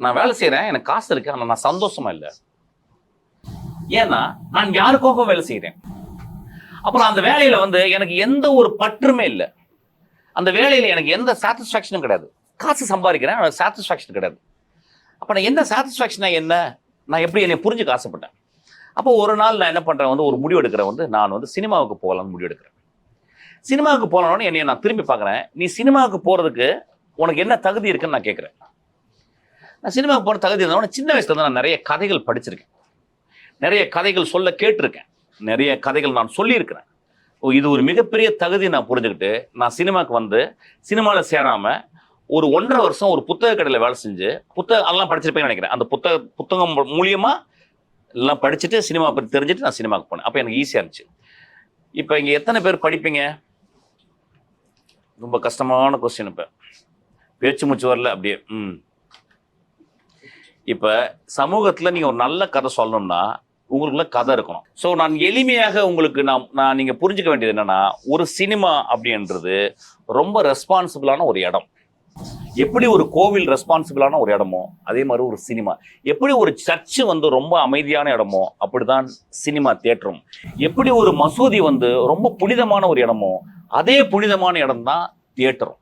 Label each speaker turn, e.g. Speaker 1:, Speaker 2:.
Speaker 1: நான் வேலை செய்யறேன், எனக்கு காசு இருக்கு, ஆனா நான் சந்தோஷமா இல்லை. ஏன்னா நான் யாருக்காக வேலை செய்யறேன். அப்புறம் அந்த வேலையில வந்து எனக்கு எந்த ஒரு பற்றுமே இல்லை. அந்த வேலையில எனக்கு எந்த சாட்டிஸ்ஃபேக்ஷனும் கிடையாது. காசு சம்பாதிக்கிறேன், சாட்டிஸ்ஃபேக்ஷன் கிடையாது. அப்ப நான் என்ன சாட்டிஸ்ஃபேக்ஷனா என்ன, நான் எப்படி என்னை புரிஞ்சுக்க ஆசைப்பட்டேன். அப்போ ஒரு நாள் நான் என்ன பண்றேன் வந்து, ஒரு முடிவு எடுக்கிறேன் வந்து, நான் வந்து சினிமாவுக்கு போகலாம்னு முடிவு எடுக்கிறேன். சினிமாவுக்கு போனோன்னு என்னைய நான் திரும்பி பார்க்குறேன். நீ சினிமாவுக்கு போறதுக்கு உனக்கு என்ன தகுதி இருக்குன்னு நான் கேட்குறேன். நான் சினிமாவுக்கு போன தகுதி இருந்தவொடனே சின்ன வயசுல இருந்து நான் நிறைய கதைகள் படிச்சிருக்கேன், நிறைய கதைகள் சொல்ல கேட்டிருக்கேன், நிறைய கதைகள் நான் சொல்லியிருக்கிறேன். இது ஒரு மிகப்பெரிய தகுதி நான் புரிஞ்சுக்கிட்டு நான் சினிமாவுக்கு வந்து சினிமாவில் சேராம ஒரு 1.5 வருஷம் ஒரு புத்தக கடையில் வேலை செஞ்சு அதெல்லாம் படிச்சிருப்பேன்னு நினைக்கிறேன். அந்த புத்தகம் மூலியமா எல்லாம் படிச்சுட்டு சினிமா பற்றி தெரிஞ்சுட்டு நான் சினிமாவுக்கு போனேன். அப்போ எனக்கு ஈஸியாக இருந்துச்சு. இப்போ இங்கே எத்தனை பேர் படிப்பீங்க? ரொம்ப கஷ்டமான கொஸ்டின். இப்போ பேச்சு மூச்சு வரல அப்படியே. இப்போ சமூகத்தில் நீங்கள் ஒரு நல்ல கதை சொல்லணும்னா உங்களுக்குள்ள கதை இருக்கணும். ஸோ நான் எளிமையாக உங்களுக்கு நான் நீங்கள் புரிஞ்சுக்க வேண்டியது என்னன்னா, ஒரு சினிமா அப்படின்றது ரொம்ப ரெஸ்பான்சிபிளான ஒரு இடம். எப்படி ஒரு கோவில் ரெஸ்பான்சிபிளான ஒரு இடமோ அதே மாதிரி ஒரு சினிமா. எப்படி ஒரு சர்ச்சு வந்து ரொம்ப அமைதியான இடமோ அப்படிதான் சினிமா தியேட்டரும். எப்படி ஒரு மசூதி வந்து ரொம்ப புனிதமான ஒரு இடமோ அதே புனிதமான இடம் தான் தியேட்டரும்.